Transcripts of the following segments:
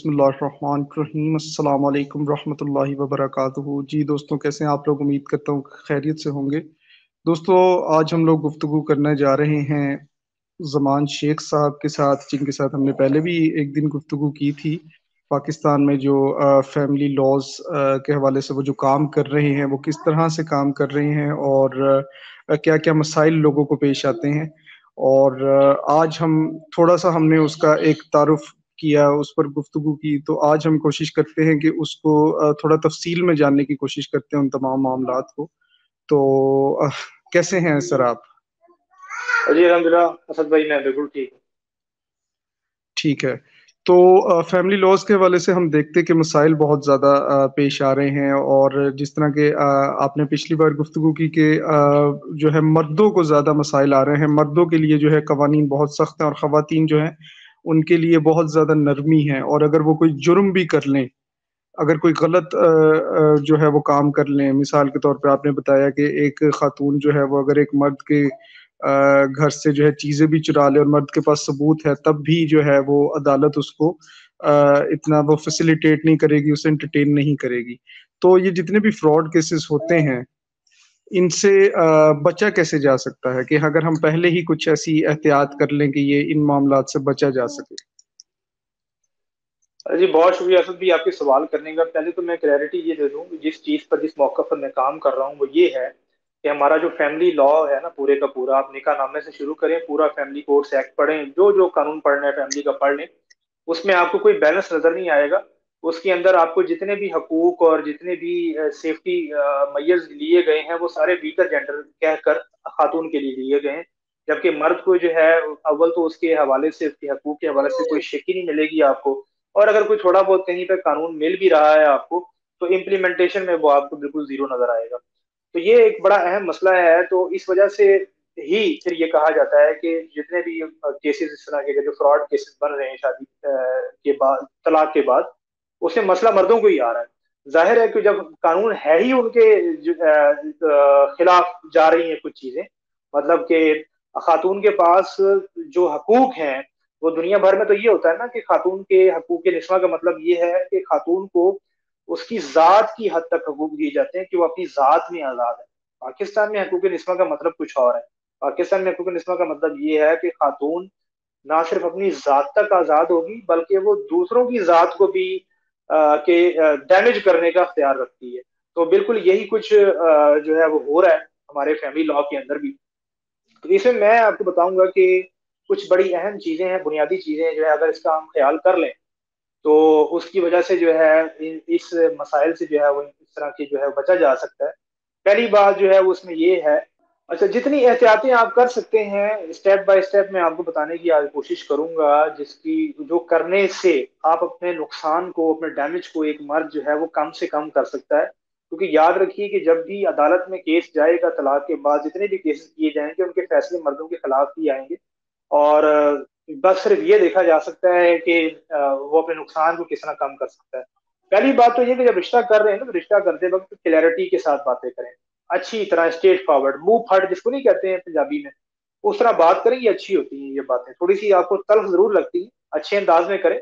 बिस्मिल्लाहिर्रहमानिर्रहीम अस्सलाम वालेकुम रहमतुल्लाहि व बरकातुहू। जी दोस्तों, कैसे हैं आप लोग? उम्मीद करता हूँ खैरियत से होंगे। दोस्तों, आज हम लोग गुफ्तगू करने जा रहे हैं ज़मान शेख साहब के साथ, जिनके साथ हमने पहले भी एक दिन गुफ्तगू की थी। पाकिस्तान में जो फैमिली लॉज़ के हवाले से वो जो काम कर रहे हैं, वो किस तरह से काम कर रहे हैं और क्या-क्या मसाइल लोगों को पेश आते हैं। और आज हम थोड़ा-सा हमने उसका एक तारुफ़ किया, उस पर गुफ्तगू की, तो आज हम कोशिश करते हैं कि उसको थोड़ा तफ़सील में जानने की कोशिश करते हैं उन तमाम मामलात को। तो कैसे हैं सर आप? जी अल्हम्दुलिल्लाह असद भाई, मैं बिल्कुल ठीक हूँ। ठीक है। तो फैमिली लॉज़ के हवाले से हम देखते हैं कि मसाइल बहुत ज़्यादा पेश आ रहे हैं और जिस तरह के आपने पिछली बार गुफ्तगू की कि जो है मर्दों को ज़्यादा मसाइल आ रहे हैं, मर्दों के लिए जो है कवानीन बहुत सख्त हैं और ख़वातीन जो हैं, उनके लिए बहुत ज़्यादा नरमी है और अगर वो कोई जुर्म भी कर लें, अगर कोई गलत जो है वो काम कर लें, मिसाल के तौर पे आपने बताया कि एक खातून जो है वो अगर एक मर्द के घर से जो है चीज़ें भी चुरा ले और मर्द के पास सबूत है, तब भी जो है वो अदालत उसको इतना वो फैसिलिटेट नहीं करेगी, उसे एंटरटेन नहीं करेगी। तो ये जितने भी फ्रॉड केसेस होते हैं, इनसे बचा कैसे जा सकता है कि अगर हम पहले ही कुछ ऐसी एहतियात कर लें कि ये इन मामलात से बचा जा सके? जी बहुत शुक्रिया असद भी आपके सवाल करने का। पहले तो मैं क्लैरिटी ये दे दूँ, जिस चीज़ पर जिस मौका पर मैं काम कर रहा हूँ वो ये है कि हमारा जो फैमिली लॉ है ना, पूरे का पूरा, आप निकाह नामे से शुरू करें, पूरा फैमिली कोर्ट्स एक्ट पढ़ें, जो जो कानून पढ़ना है फैमिली का पढ़ लें, उसमें आपको कोई बैलेंस नजर नहीं आएगा। उसके अंदर आपको जितने भी हकूक और जितने भी सेफ्टी मैयर्स लिए गए हैं वो सारे वीकर जेंडर कहकर खातून के लिए लिए गए हैं। जबकि मर्द को जो है, अव्वल तो उसके हवाले से, उसके हकूक के हवाले से कोई शिक ही नहीं मिलेगी आपको। और अगर कोई थोड़ा बहुत कहीं पर कानून मिल भी रहा है आपको, तो इम्प्लीमेंटेशन में वो आपको बिल्कुल जीरो नजर आएगा। तो ये एक बड़ा अहम मसला है। तो इस वजह से ही फिर ये कहा जाता है कि जितने भी केसेस इस तरह के जो फ्रॉड केसेस बन रहे हैं शादी के बाद, तलाक के बाद, उसमें मसला मर्दों को ही आ रहा है। जाहिर है कि जब कानून है ही उनके खिलाफ जा रही हैं कुछ चीजें, मतलब कि खातून के पास जो हकूक हैं, वो दुनिया भर में तो ये होता है ना कि खातून के हकूक के निस्वा का मतलब ये है कि खातून को उसकी जात की हद तक हकूक दिए जाते हैं कि वो अपनी जात में आजाद है। पाकिस्तान में हकूक निस्वा का मतलब कुछ और है। पाकिस्तान में हकूक निस्वा का मतलब ये है कि खातून ना सिर्फ अपनी जात तक आजाद होगी, बल्कि वो दूसरों की जात को भी के डैमेज करने का अख्तियार रखती है। तो बिल्कुल यही कुछ जो है वो हो रहा है हमारे फैमिली लॉ के अंदर भी। तो इसमें मैं आपको बताऊंगा कि कुछ बड़ी अहम चीजें हैं, बुनियादी चीजें हैं, जो है अगर इसका हम ख्याल कर लें तो उसकी वजह से जो है इस मसाइल से जो है वो इस तरह की जो है बचा जा सकता है। पहली बात जो है वो उसमें ये है, अच्छा, जितनी एहतियातें आप कर सकते हैं स्टेप बाय स्टेप मैं आपको बताने की आज कोशिश करूंगा, जिसकी जो करने से आप अपने नुकसान को, अपने डैमेज को, एक मर्द जो है वो कम से कम कर सकता है। क्योंकि याद रखिए कि जब भी अदालत में केस जाएगा तलाक के बाद, जितने भी केसेस किए जाएंगे उनके फैसले मर्दों के खिलाफ ही आएंगे। और बस सिर्फ ये देखा जा सकता है कि वो अपने नुकसान को किस तरह कम कर सकता है। पहली बात तो ये कि जब रिश्ता कर रहे हैं ना, तो रिश्ता करते वक्त क्लैरिटी के साथ बातें करें, अच्छी तरह स्ट्रेट फॉरवर्ड, मुंह फट जिसको नहीं कहते हैं पंजाबी में, उस तरह बात करें। ये अच्छी होती है ये बातें, थोड़ी सी आपको तल्ख जरूर लगती है, अच्छे अंदाज में करें।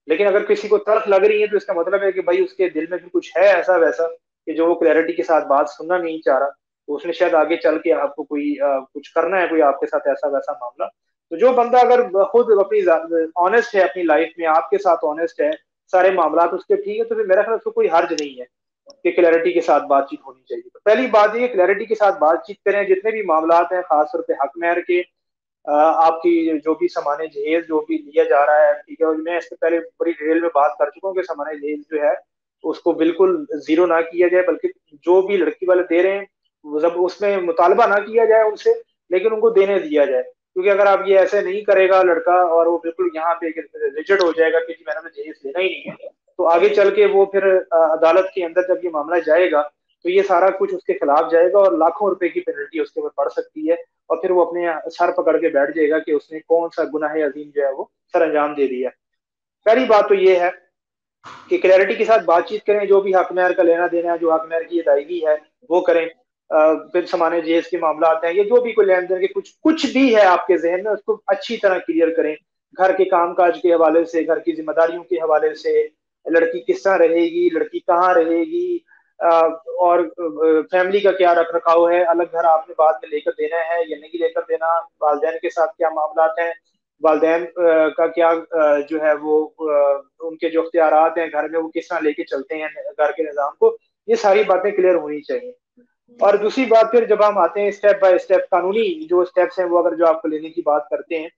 लेकिन अगर किसी को तल्ख लग रही है तो इसका मतलब है कि भाई उसके दिल में भी कुछ है ऐसा वैसा कि जो वो क्लैरिटी के साथ बात सुनना नहीं चाह रहा। तो उसने शायद आगे चल के आपको कोई कुछ करना है, कोई आपके साथ ऐसा वैसा मामला। तो जो बंदा अगर खुद अपनी ऑनेस्ट है, अपनी लाइफ में आपके साथ ऑनेस्ट है, सारे मामला उसके ठीक है, तो फिर मेरा ख्याल उसको कोई हर्ज नहीं है कि क्लैरिटी के साथ बातचीत होनी चाहिए। तो पहली बात ये, क्लैरिटी के साथ बातचीत करें। जितने भी मामला हैं खासतौर पर हक महर के, आपकी जो भी सामान्य जहेज जो भी लिया जा रहा है, ठीक है, और मैं इससे पहले बड़ी डिटेल में बात कर चुका हूँ कि सामान्य जहेज जो है उसको बिल्कुल जीरो ना किया जाए, बल्कि जो भी लड़की वाले दे रहे हैं वो जब उसमें मुतालबा ना किया जाए उनसे, लेकिन उनको देने दिया जाए। क्योंकि अगर आप ये ऐसे नहीं करेगा लड़का, और वो बिल्कुल यहाँ पे रिजेक्ट हो जाएगा कि जी मैंने तो जहेज लेना ही नहीं है, तो आगे चल के वो फिर अदालत के अंदर जब ये मामला जाएगा तो ये सारा कुछ उसके खिलाफ जाएगा और लाखों रुपए की पेनल्टी उसके ऊपर पड़ सकती है। और फिर वो अपने सर पकड़ के बैठ जाएगा कि उसने कौन सा गुनाह अजीम जो है वो सर अंजाम दे दिया। पहली बात तो ये है कि क्लैरिटी के साथ बातचीत करें, जो भी हक महर का लेना देना है, जो हक महर की अदायगी है वो करें। फिर सामान्य जेज के मामला आते हैं, ये जो भी कोई लेन देन के कुछ कुछ भी है आपके जहन में, उसको अच्छी तरह क्लियर करें। घर के कामकाज के हवाले से, घर की जिम्मेदारियों के हवाले से, लड़की किस तरह रहेगी, लड़की कहाँ रहेगी, और फैमिली का क्या रख रखाव है, अलग घर आपने बाद में लेकर देना है या नहीं लेकर देना, वालदेन के साथ क्या मामला हैं, वालदेन का क्या जो है वो उनके जो अख्तियारात हैं घर में वो किस तरह लेके चलते हैं घर के निज़ाम को, ये सारी बातें क्लियर होनी चाहिए। और दूसरी बात, फिर जब हम आते हैं स्टेप बाय स्टेप कानूनी जो स्टेप्स हैं वो अगर जो आपको लेने की बात करते हैं,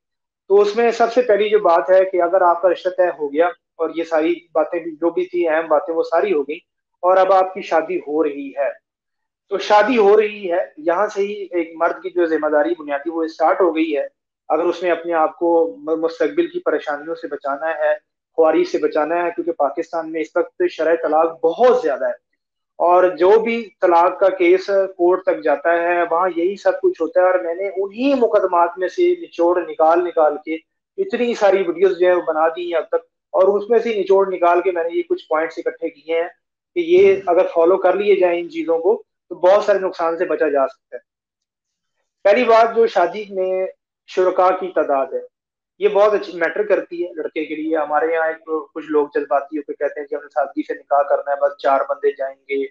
तो उसमें सबसे पहली जो बात है कि अगर आपका रिश्ता तय हो गया और ये सारी बातें भी जो भी थी अहम बातें वो सारी हो गई, और अब आपकी शादी हो रही है, तो शादी हो रही है, यहाँ से ही एक मर्द की जो जिम्मेदारी बुनियादी वो स्टार्ट हो गई है। अगर उसने अपने आप को मुस्तकबिल की परेशानियों से बचाना है, खुआरी से बचाना है, क्योंकि पाकिस्तान में इस वक्त शरह तलाक बहुत ज्यादा है, और जो भी तलाक का केस कोर्ट तक जाता है वहां यही सब कुछ होता है, और मैंने उन्हीं मुकदमात में से निचोड़ निकाल निकाल के इतनी सारी वीडियोस जो है वो बना दी हैं अब तक, और उसमें से निचोड़ निकाल के मैंने ये कुछ पॉइंट्स इकट्ठे किए हैं कि ये अगर फॉलो कर लिए जाए इन चीजों को तो बहुत सारे नुकसान से बचा जा सकता है। पहली बात, जो शादी में शुरका की तादाद है, ये बहुत अच्छी मैटर करती है लड़के के लिए। हमारे यहाँ एक कुछ लोग जज्बाती होकर कहते हैं कि हमें सादगी से निकाह करना है, बस चार बंदे जाएंगे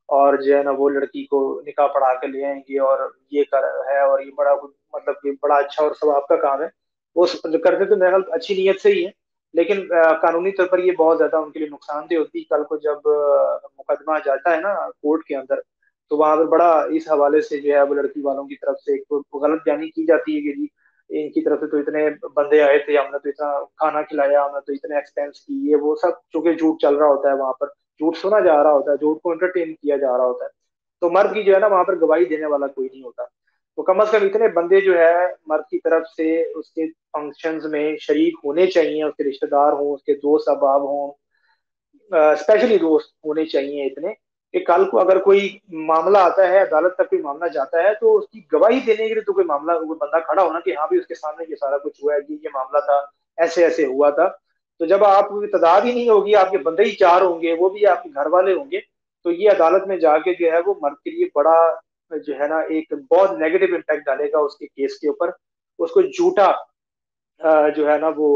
और जो है ना वो लड़की को निकाह पढ़ा के ले आएंगे, और ये कर है, और ये बड़ा मतलब कि बड़ा अच्छा और सवाब का काम है। वो करते तो मेरे ख्याल अच्छी नीयत से ही है, लेकिन कानूनी तौर पर ये बहुत ज्यादा उनके लिए नुकसानदेह होती है। कल को जब मुकदमा जाता है ना कोर्ट के अंदर, तो वहां पर बड़ा इस हवाले से जो है वो लड़की वालों की तरफ से एक तो गलत बयानी की जाती है कि जी इनकी तरफ से तो इतने बंदे आए थे, हमने तो इतना खाना खिलाया, हमने तो इतने एक्सपेंस किए, वो सब चूंकि झूठ चल रहा होता है वहां पर, झूठ सुना जा रहा होता है, झूठ को एंटरटेन किया जा रहा होता है। तो मर्द की जो है ना वहां पर गवाही देने वाला कोई नहीं होता। तो कम से कम इतने बंदे जो है मर्द की तरफ से उसके फंक्शंस में शरीक होने चाहिए, उसके रिश्तेदार हों, उसके दोस्त अहबाब हों, स्पेशली दोस्त होने चाहिए इतने कि कल को अगर कोई मामला आता है, अदालत तक कोई मामला जाता है, तो उसकी गवाही देने के लिए तो कोई मामला कोई बंदा खड़ा होना कि हाँ भी उसके सामने ये सारा कुछ हुआ है, कि ये मामला था, ऐसे ऐसे हुआ था। तो जब आपकी तादाद ही नहीं होगी, आपके बंदे ही चार होंगे, वो भी आपके घर वाले होंगे, तो ये अदालत में जाके जो है वो मर्द के लिए बड़ा जो है ना एक बहुत नेगेटिव इम्पैक्ट डालेगा उसके केस के ऊपर। उसको झूठा जो है ना वो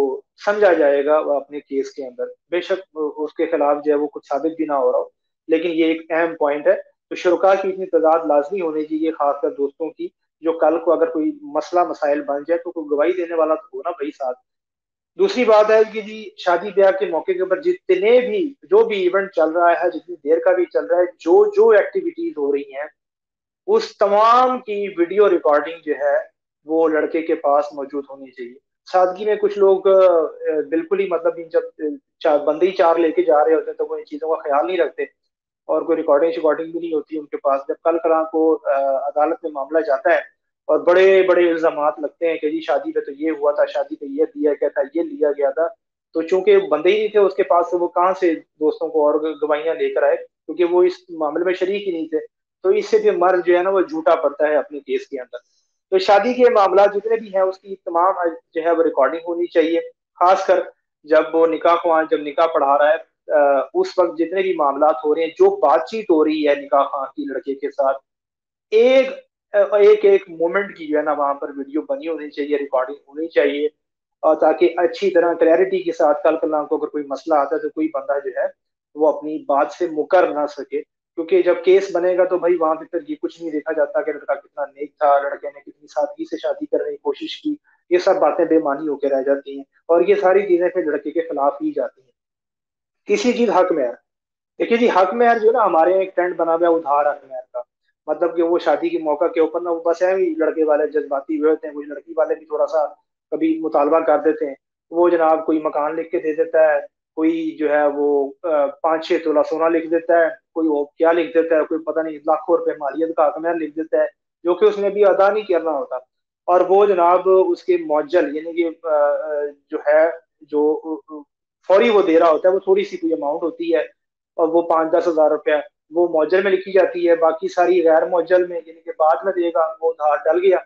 समझा जाएगा वो अपने केस के अंदर, बेशक उसके खिलाफ जो है वो कुछ साबित भी ना हो रहा हो, लेकिन ये एक अहम पॉइंट है। तो शुरा की इतनी तादाद लाजमी होनी चाहिए, खासकर दोस्तों की, जो कल को अगर कोई मसला मसाइल बन जाए तो कोई गवाही देने वाला तो हो ना भाई साथ। दूसरी बात है कि जी शादी ब्याह के मौके के ऊपर जितने भी जो भी इवेंट चल रहा है, जितनी देर का भी चल रहा है, जो जो एक्टिविटीज हो रही हैं, उस तमाम की वीडियो रिकॉर्डिंग जो है वो लड़के के पास मौजूद होनी चाहिए। सादगी में कुछ लोग बिल्कुल ही मतलब इन जब चार बंदे ही चार लेके जा रहे होते हैं तो वो इन चीजों का ख्याल नहीं रखते, और कोई रिकॉर्डिंग शिकॉर्डिंग भी नहीं होती उनके पास। जब कल कला को अदालत में मामला जाता है और बड़े बड़े इल्जाम लगते हैं कि जी शादी पे तो ये हुआ था, शादी पे ये दिया गया था, ये लिया गया था, तो चूंकि बंदे ही नहीं थे उसके पास तो वो कहाँ से दोस्तों को और गवाहियां लेकर आए, क्योंकि वो इस मामले में शरीक ही नहीं थे। तो इससे भी मर्द जो है ना वो झूठा पड़ता है अपने केस के अंदर। तो शादी के मामला जितने भी हैं उसकी तमाम जो है वो रिकॉर्डिंग होनी चाहिए, खासकर जब वो निकाह ख्वान जब निकाह पढ़ा रहा है, उस वक्त जितने भी मामला हो रहे हैं, जो बातचीत हो रही है निकाह खां की लड़के के साथ, एक एक एक मोमेंट की जो है ना वहां पर वीडियो बनी होनी चाहिए, रिकॉर्डिंग होनी चाहिए, और ताकि अच्छी तरह क्लैरिटी के साथ कल कल को अगर कोई मसला आता है तो कोई बंदा जो है वो अपनी बात से मुकर ना सके। क्योंकि जब केस बनेगा तो भाई वहां पे फिर ये कुछ नहीं देखा जाता कि लड़का कितना नेक था, लड़के ने कितनी सादगी से शादी करने की कोशिश की, ये सब बातें बेमानी होकर रह जाती हैं, और ये सारी चीजें फिर लड़के के खिलाफ ही जाती हैं। किसी चीज हक में, देखिए जी हक महर जो है ना हमारे यहाँ एक ट्रेंड बना हुआ है उधार हक महर का। मतलब कि वो शादी के मौका के ऊपर ना वो बस है ही लड़के वाले जज्बाती हुए होते हैं, कुछ लड़की वाले भी थोड़ा सा कभी मुतालबा कर देते हैं। वो जनाब कोई मकान लिख के दे देता है, कोई जो है वो 5-6 तोला सोना लिख देता है, कोई वो क्या लिख देता है, कोई पता नहीं लाखों रुपए मालियत का हक महर लिख देता है, जो कि उसने भी अदा नहीं करना होता। और वो जनाब उसके मौजल यानी कि जो है जो फौरी वो दे रहा होता है, वो थोड़ी सी कोई अमाउंट होती है, और वो 5-10 हज़ार रुपया वो मौजल में लिखी जाती है, बाकी सारी गैर मौजल में यानी कि बाद में देगा, वो उधार डल गया।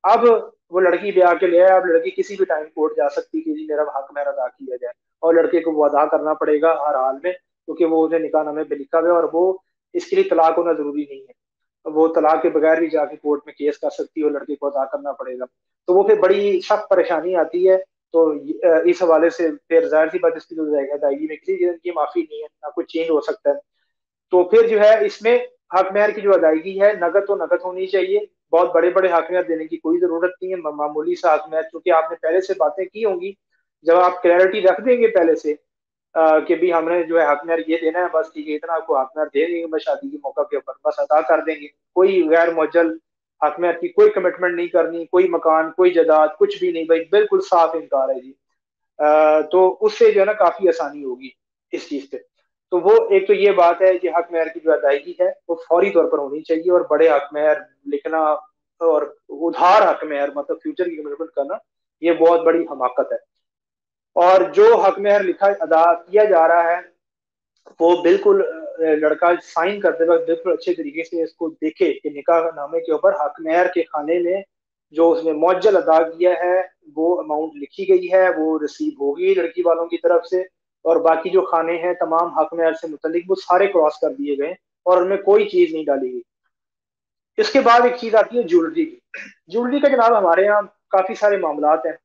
अब वो लड़की ब्याह के ले आया, अब लड़की किसी भी टाइम कोर्ट जा सकती है कि जी मेरा हक मेरा अदा किया जाए, और लड़के को वो अदा करना पड़ेगा हर हाल में, क्योंकि वो उसे निकाहनामे पे लिखा हुआ है, और वो इसके लिए तलाक होना जरूरी नहीं है, वो तलाक के बगैर भी जाके कोर्ट में केस कर सकती है और लड़के को अदा करना पड़ेगा। तो वो फिर बड़ी सख्त परेशानी आती है तो इस हवाले से फिर जाहिर सी बात, इसकी जो अदायगी में किसी किस्म की माफी नहीं है, ना कुछ चेंज हो सकता है। तो फिर जो है इसमें हक महर की जो अदायगी है, नगद तो नगद होनी चाहिए। बहुत बड़े बड़े हक महर देने की कोई जरूरत नहीं है। मामूली सा हक महर, क्योंकि आपने पहले से बातें की होंगी, जब आप क्लैरिटी रख देंगे पहले से कि भी हमने जो है हक महर ये देना है, बस ठीक है, इतना आपको हक महर दे देंगे, बस शादी के मौका के ऊपर बस अदा कर देंगे। कोई गैर मुअज्जल हक महर की कोई कमिटमेंट नहीं करनी, कोई मकान, कोई जायदाद, कुछ भी नहीं भाई, बिल्कुल साफ इनकार है जी। तो उससे जो है ना काफी आसानी होगी इस चीज पे। तो वो एक तो ये बात है कि हक महर की जो अदायगी है वो फौरी तौर पर होनी चाहिए, और बड़े हक महर लिखना और उधार हक महर मतलब फ्यूचर की कमिटमेंट करना, ये बहुत बड़ी हमाकत है। और जो हक महर लिखा अदा किया जा रहा है, वो बिल्कुल लड़का साइन करते वक्त बिल्कुल अच्छे तरीके से इसको देखे कि निकाह नामे के ऊपर हक महर के खाने में जो उसने मुअज्जल अदा किया है, वो अमाउंट लिखी गई है, वो रिसीव होगी लड़की वालों की तरफ से। और बाकी जो खाने हैं तमाम हक महर से मुतलिक, वो सारे क्रॉस कर दिए गए और उनमें कोई चीज नहीं डाली गई। इसके बाद एक चीज आती है ज्वेलरी की। ज्वेलरी का जनाब हमारे यहाँ काफी सारे मामला हैं।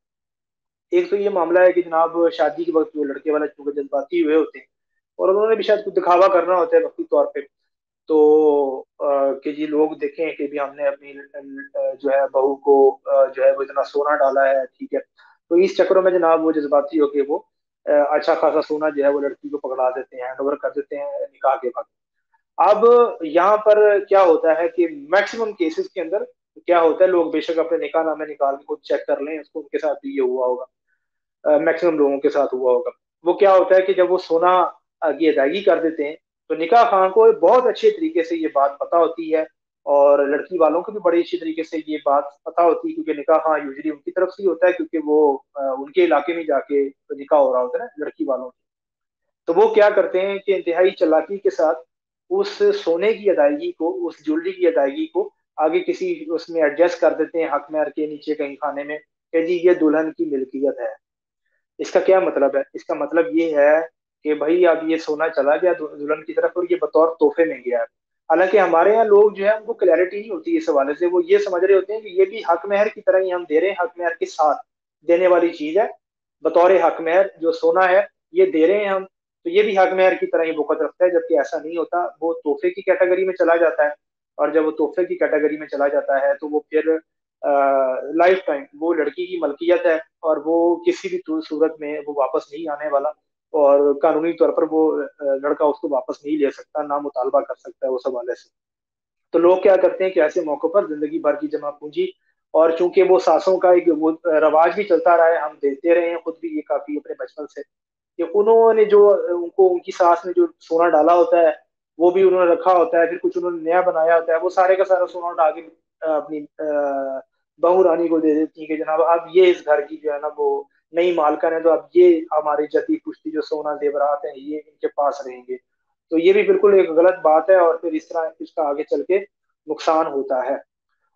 एक तो ये मामला है कि जनाब शादी के वक्त जो लड़के वाले चूंकि जज्बाती हुए होते हैं, और उन्होंने भी शायद कुछ दिखावा करना होता है वक्ती तौर पे, तो कि जी लोग देखें कि भी हमने अपनी जो है बहू को जो है वो इतना सोना डाला है, ठीक है। तो इस चक्रों में जनाब वो जज्बाती होके वो अच्छा खासा सोना जो है वो लड़की को पकड़ा देते हैं, हैंड ओवर कर देते हैं निकाह के वक्त। अब यहाँ पर क्या होता है कि मैक्सिमम केसेस के अंदर क्या होता है, लोग बेशक अपने निकाह नामे निकाल के खुद चेक कर लें, उसको उनके साथ भी ये हुआ होगा, मैक्सिमम लोगों के साथ हुआ होगा। वो क्या होता है कि जब वो सोना की अदायगी कर देते हैं, तो निकाह खान को बहुत अच्छे तरीके से ये बात पता होती है, और लड़की वालों को भी बड़ी अच्छी तरीके से ये बात पता होती है, क्योंकि निकाह खान यूजली उनकी तरफ से ही होता है, क्योंकि वो उनके इलाके में जाके निकाह हो रहा होता है ना लड़की वालों की। तो वो क्या करते हैं कि इंतहाई चालाकी के साथ उस सोने की अदायगी को, उस ज्वेलरी की अदायगी को आगे किसी उसमें एडजस्ट कर देते हैं हक महर के नीचे कहीं खाने में, कि जी ये दुल्हन की मिल्कियत है। इसका क्या मतलब है? इसका मतलब ये है कि भाई अब ये सोना चला गया दुल्हन की तरफ और ये बतौर तोहफे में गया है। हालांकि हमारे यहाँ लोग जो है उनको क्लैरिटी नहीं होती इस हवाले से, वो ये समझ रहे होते हैं कि ये भी हक महर की तरह ही हम दे रहे हैं, हक महर के साथ देने वाली चीज है, बतौर हक महर जो सोना है ये दे रहे हैं हम, तो ये भी हक महर की तरह ही वक़्त रखता है। जबकि ऐसा नहीं होता, वो तोहफे की कैटेगरी में चला जाता है। और जब वो तोहफे की कैटेगरी में चला जाता है तो वो फिर लाइफ टाइम वो लड़की की मलकियत है, और वो किसी भी सूरत में वो वापस नहीं आने वाला, और कानूनी तौर पर वो लड़का उसको वापस नहीं ले सकता, ना मुतालबा कर सकता है उस हवाले से। तो लोग क्या करते हैं कि ऐसे मौकों पर जिंदगी भर की जमा पूंजी, और चूंकि वो सासों का एक वो रवाज भी चलता रहा है, हम देते रहे हैं खुद भी ये काफी अपने बचपन से, कि उन्होंने जो उनको उनकी सास ने जो सोना डाला होता है वो भी उन्होंने रखा होता है, फिर कुछ उन्होंने नया बनाया होता है, वो सारे का सारा सोना उठा के अपनी बहू रानी को दे देती है कि जनाब अब ये इस घर की जो है ना वो नई मालकन है, तो अब ये हमारी जदी पुश्ती जो सोना जेवरात है ये इनके पास रहेंगे। तो ये भी बिल्कुल एक गलत बात है, और फिर इस तरह इसका आगे चल के नुकसान होता है।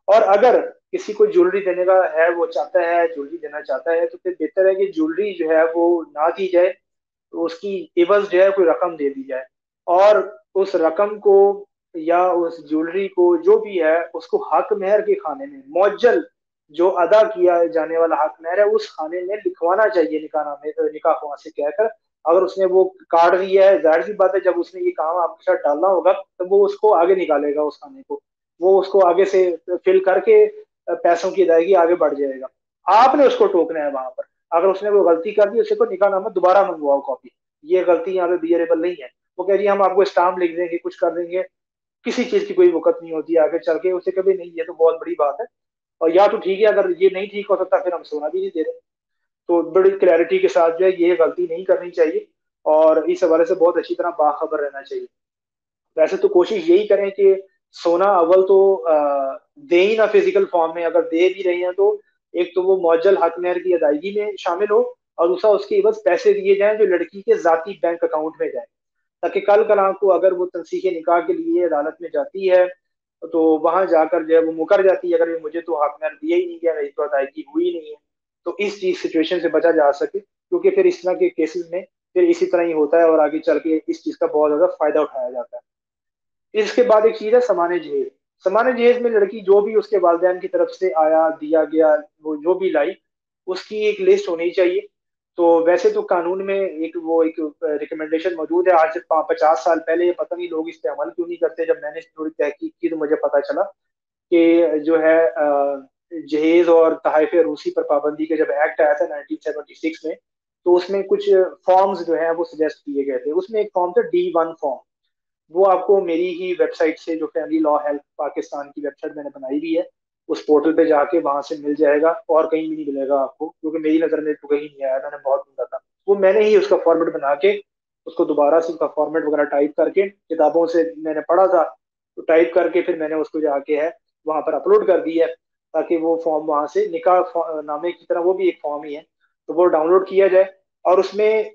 और अगर किसी को ज्वेलरी देने का है, वो चाहता है ज्वेलरी देना चाहता है, तो फिर बेहतर है कि ज्वेलरी जो है वो ना दी जाए, तो उसकी एवज जो है कोई रकम दे दी जाए, और उस रकम को या उस ज्वेलरी को जो भी है उसको हक महर के खाने में मुअज्जल जो अदा किया जाने वाला हक महर है उस खाने में लिखवाना चाहिए, निकाहनामे निकाह ख्वाह से कहकर। अगर उसने वो काट दिया है, जाहिर सी बात है जब उसने ये काम आपके साथ डालना होगा तो वो उसको आगे निकालेगा, उस खाने को वो उसको आगे से फिल करके पैसों की अदायगी आगे बढ़ जाएगा। आपने उसको टोकना है वहां पर। अगर उसने वो गलती कर दी, उसे को निकाहनामा दोबारा मंगवाओ कॉपी, ये गलती यहाँ पे बियरेबल नहीं है। वो कह रही है हम आपको स्टाम्प लिख देंगे, कुछ कर देंगे, किसी चीज की कोई वकत नहीं होती है आगे चल के, उसे कभी नहीं, ये तो बहुत बड़ी बात है। और या तो ठीक है, अगर ये नहीं ठीक हो सकता फिर हम सोना भी नहीं दे रहे। तो बड़ी क्लैरिटी के साथ जो है ये गलती नहीं करनी चाहिए, और इस हवाले से बहुत अच्छी तरह बाखबर रहना चाहिए। वैसे तो कोशिश यही करें कि सोना अव्वल तो दे ही ना फिजिकल फॉर्म में, अगर दे भी रहे हैं तो एक तो वो मुअज्जल हक महर की अदायगी में शामिल हो, और दूसरा उसके बस पैसे दिए जाएं जो लड़की के जाती बैंक अकाउंट में जाए, ताकि कल कला को अगर वो तनसीह निकाह के लिए अदालत में जाती है तो वहां जाकर जो है वो मुकर जाती है, अगर ये मुझे तो हक महर दिया ही नहीं गया, मेरी तो अदायगी हुई नहीं है। तो इस चीज सिचुएशन से बचा जा सके, क्योंकि फिर इस तरह के केसेस में फिर इसी तरह ही होता है, और आगे चल के इस चीज का बहुत ज्यादा फायदा उठाया जाता है। इसके बाद एक चीज है समाने जहेज। समाने जहेज में लड़की जो भी उसके वालिदैन की तरफ से आया दिया गया, वो जो भी लाई, उसकी एक लिस्ट होनी चाहिए। तो वैसे तो कानून में एक रिकमेंडेशन मौजूद है आज से 50 साल पहले, ये पता नहीं लोग इस पे अमल क्यों नहीं करते। जब मैंने थोड़ी तहकीक की तो मुझे पता चला कि जो है जहेज और तहफ़ रूसी पर पाबंदी का जब एक्ट आया था 1976 में, तो उसमें कुछ फॉर्म्स जो है वो सजेस्ट किए गए थे। उसमें एक फॉर्म था D1 फॉर्म। वो आपको मेरी ही वेबसाइट से, जो फैमिली लॉ हेल्प पाकिस्तान की वेबसाइट मैंने बनाई हुई है, उस पोर्टल पे जाके वहां से मिल जाएगा, और कहीं भी नहीं मिलेगा आपको, क्योंकि मेरी नजर में तो कहीं नहीं आया, मैंने बहुत ढूंढा था। वो मैंने ही उसका फॉर्मेट बना के, उसको दोबारा से उसका फॉर्मेट वगैरह टाइप करके, किताबों से मैंने पढ़ा था तो टाइप करके फिर मैंने उसको जाके है वहां पर अपलोड कर दिया है, ताकि वो फॉर्म वहां से नामे की तरह वो भी एक फॉर्म ही है, तो वो डाउनलोड किया जाए। और उसमें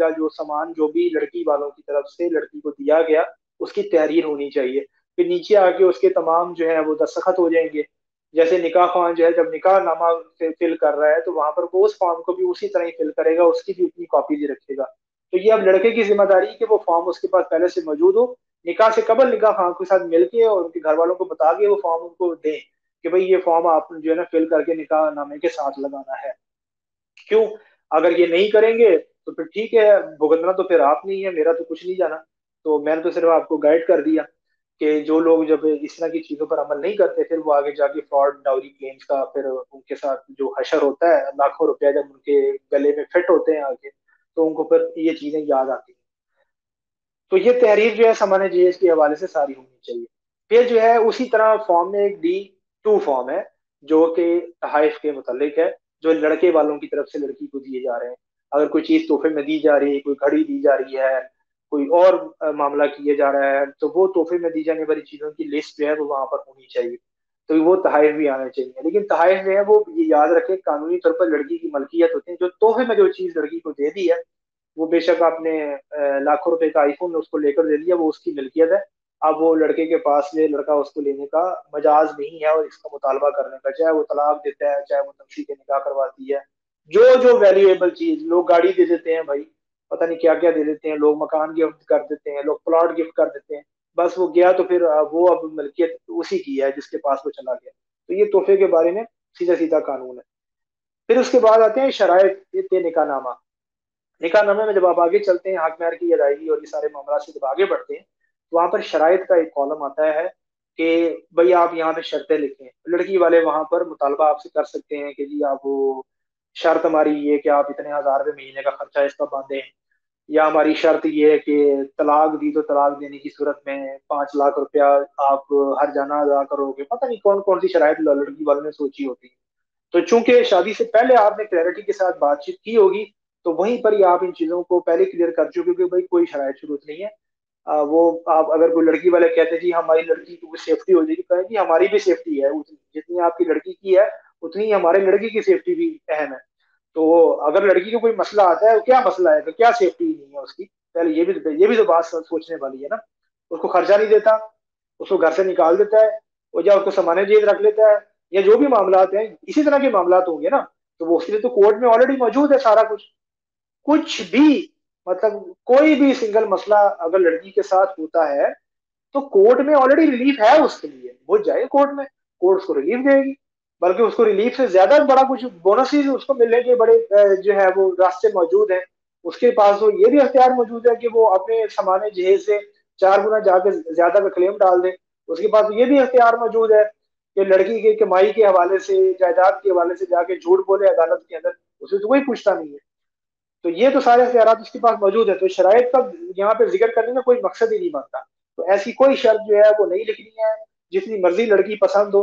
या जो सामान जो भी लड़की वालों की तरफ से लड़की को दिया गया, उसकी तहरीर होनी चाहिए। फिर नीचे आके उसके तमाम जो है वो दस्तखत हो जाएंगे। जैसे निकाह खान जो है जब निकाह नामा फिल कर रहा है, तो वहां पर वो उस फॉर्म को भी उसी तरह ही फिल करेगा, उसकी भी उतनी कॉपी भी रखेगा। तो ये अब लड़के की जिम्मेदारी है कि वो फॉर्म उसके पास पहले से मौजूद हो, निकाह से कबल निकाह खान के साथ मिलके और उनके घर वालों को बता के वो फॉर्म उनको दें कि भाई ये फॉर्म आप जो है ना फिल करके निकाह नामे के साथ लगाना है। क्यों? अगर ये नहीं करेंगे तो फिर ठीक है, भुगतना तो फिर आप नहीं है, मेरा तो कुछ नहीं जाना। तो मैंने तो सिर्फ आपको गाइड कर दिया कि जो लोग जब इस तरह की चीजों पर अमल नहीं करते, फिर वो आगे जाके फ्रॉड डाउरी क्लेम्स का फिर उनके साथ जो हशर होता है, लाखों रुपया जब उनके गले में फिट होते हैं आगे, तो उनको फिर ये चीजें याद आती हैं। तो ये तहरीर जो है सामान्य जीएस के हवाले से सारी होनी चाहिए। फिर जो है उसी तरह फॉर्म में एक D2 फॉर्म है, जो कि तहाइफ के मुतालिक है, जो लड़के वालों की तरफ से लड़की को दिए जा रहे हैं। अगर कोई चीज तोहफे में दी जा रही है, कोई घड़ी दी जा रही है, कोई और मामला किया जा रहा है, तो वो तोहफे में दी जाने वाली चीजों की लिस्ट जो है वो वहां पर होनी चाहिए। तो वो तहाइफ भी आने चाहिए। लेकिन तहाइफ जो है वो ये याद रखें कानूनी तौर पर लड़की की मलकियत होती है। जो तोहफे में जो चीज लड़की को दे दी है, वो बेशक आपने लाखों रुपए का आईफोन उसको लेकर दे दिया, वो उसकी मिल्कियत है। अब वो लड़के के पास में लड़का उसको लेने का मजाज नहीं है और इसका मुतालबा करने का, चाहे वो तलाक देता है, चाहे वो तमसी के निकाह करवाती है। जो जो वैल्यूएबल चीज, लोग गाड़ी दे देते हैं भाई, पता नहीं क्या क्या दे देते हैं, लोग मकान गिफ्ट कर देते हैं, लोग प्लॉट गिफ्ट कर देते हैं। बस वो गया तो फिर वो अब मिल्कियत उसी की है जिसके पास वो चला गया। तो ये तोहफे के बारे में सीधा सीधा कानून है। फिर उसके बाद आते हैं शराइत निकाह नामा। निकाहनामे में जब आप आगे चलते हैं, हक महर की अदायगी और ये सारे मामला से जब आगे बढ़ते हैं, तो वहां पर शराइत का एक कॉलम आता है कि भाई आप यहाँ पे शर्तें लिखें। लड़की वाले वहां पर मुतालबा आपसे कर सकते हैं कि जी आप वो शर्त हमारी ये कि आप इतने हजार रुपये महीने का खर्चा इसका बांधें, या हमारी शर्त ये है कि तलाक दी तो तलाक देने की सूरत में 5 लाख रुपया आप हर जाना अदा करोगे। पता नहीं कौन कौन सी शराइत लड़की वालों ने सोची होती है। तो चूंकि शादी से पहले आपने क्लैरिटी के साथ बातचीत की होगी, तो वहीं पर ही आप इन चीजों को पहले क्लियर कर चुके हो कि भाई कोई शरायत शुरूत नहीं है। वो आप अगर कोई लड़की वाले कहते हैं जी हमारी लड़की की सेफ्टी हो जाएगी, कहें कि हमारी भी सेफ्टी है उतनी जितनी आपकी लड़की की है, उतनी ही हमारे लड़की की सेफ्टी भी अहम है। तो अगर लड़की को कोई मसला आता है, तो क्या मसला है, तो क्या सेफ्टी नहीं है उसकी, पहले ये भी तो बात सोचने वाली है ना। उसको खर्चा नहीं देता, उसको घर से निकाल देता है, और या उसको सामान्य जेल रख लेता है, या जो भी मामला हैं इसी तरह के मामला होंगे ना, तो वो उसके लिए तो कोर्ट में ऑलरेडी मौजूद है सारा कुछ। कुछ भी, मतलब कोई भी सिंगल मसला अगर लड़की के साथ होता है, तो कोर्ट में ऑलरेडी रिलीफ है उसके लिए, वो जाए कोर्ट में, कोर्ट उसको रिलीफ देगी। बल्कि उसको रिलीफ से ज्यादा बड़ा कुछ बोनस ही उसको मिलने के बड़े जो है वो रास्ते मौजूद हैं। उसके पास तो ये भी अख्तियार मौजूद है कि वो अपने सामान्य जहेज से 4 गुना जाके ज्यादा का क्लेम डाल दे। उसके पास ये भी अख्तियार मौजूद है कि लड़की की कमाई के हवाले से, जायदाद के हवाले से जाके झूठ बोले अदालत के अंदर, उसे तो कोई पूछता नहीं है। तो ये तो सारे अख्तियार उसके पास मौजूद है। तो शराइत का यहाँ पे जिक्र करने का कोई मकसद ही नहीं बनता। तो ऐसी कोई शर्त जो है वो नहीं लिखनी है, जितनी मर्जी लड़की पसंद हो।